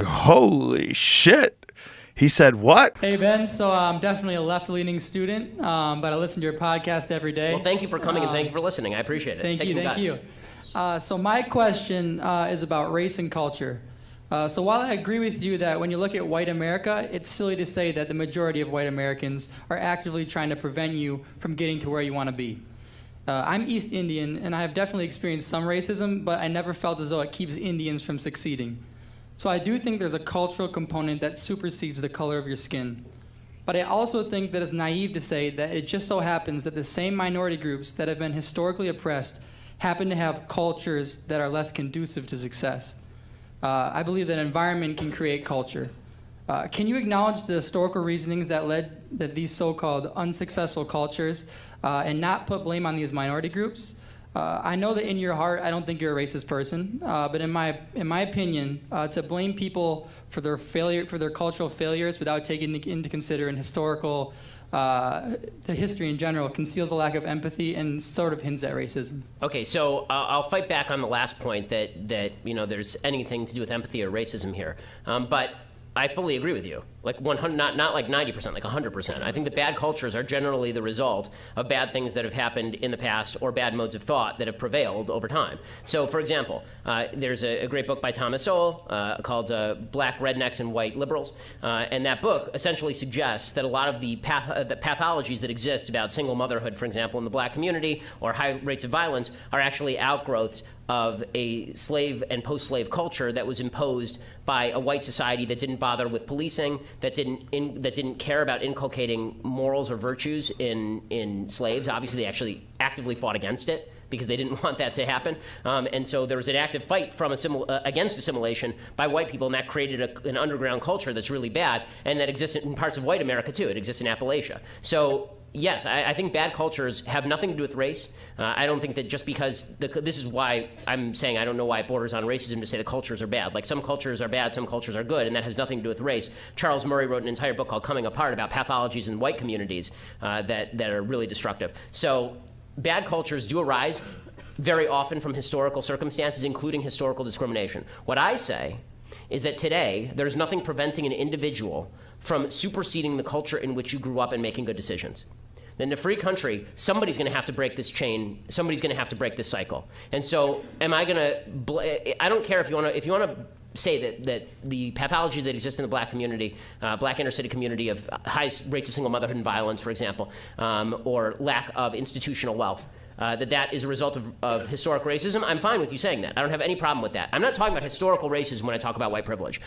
Holy shit. He said what? Hey, Ben. So I'm definitely a left-leaning student, but I listen to your podcast every day. Well, thank you for coming and thank you for listening. I appreciate it. Thank you. So my question is about race and culture. So while I agree with you that when you look at white America, it's silly to say that the majority of white Americans are actively trying to prevent you from getting to where you want to be. I'm East Indian, and I have definitely experienced some racism, but I never felt as though it keeps Indians from succeeding. So I do think there's a cultural component that supersedes the color of your skin. But I also think that it's naive to say that it just so happens that the same minority groups that have been historically oppressed happen to have cultures that are less conducive to success. I believe that environment can create culture. Can you acknowledge the historical reasonings that led that these so-called unsuccessful cultures and not put blame on these minority groups? I know that in your heart, I don't think you're a racist person, but in my opinion, to blame people for their failure, for their cultural failures, without taking into consideration historical, the history in general, conceals a lack of empathy and sort of hints at racism. Okay, so I'll fight back on the last point that there's anything to do with empathy or racism here, but I fully agree with you. Like 100, not like 90%, like 100%. I think that bad cultures are generally the result of bad things that have happened in the past or bad modes of thought that have prevailed over time. So, for example, there's a great book by Thomas Sowell called Black Rednecks and White Liberals, and that book essentially suggests that a lot of the pathologies that exist about single motherhood, for example, in the black community, or high rates of violence, are actually outgrowths of a slave and post-slave culture that was imposed by a white society that didn't bother with policing, that didn't care about inculcating morals or virtues in slaves. Obviously, they actually actively fought against it because they didn't want that to happen. And so there was an active fight from against assimilation by white people, and that created an underground culture that's really bad, and that exists in parts of white America too. It exists in Appalachia. So yes, I think bad cultures have nothing to do with race. I don't think that just because, this is why I'm saying I don't know why it borders on racism to say the cultures are bad. Like, some cultures are bad, some cultures are good, and that has nothing to do with race. Charles Murray wrote an entire book called Coming Apart about pathologies in white communities that are really destructive. So bad cultures do arise very often from historical circumstances, including historical discrimination. What I say is that today, there's nothing preventing an individual from superseding the culture in which you grew up and making good decisions. In a free country, somebody's going to have to break this chain. Somebody's going to have to break this cycle. And so, am I going to? I don't care if you want to say that the pathologies that exist in the black community, black inner city community of high rates of single motherhood and violence, for example, or lack of institutional wealth, that is a result of historic racism. I'm fine with you saying that. I don't have any problem with that. I'm not talking about historical racism when I talk about white privilege.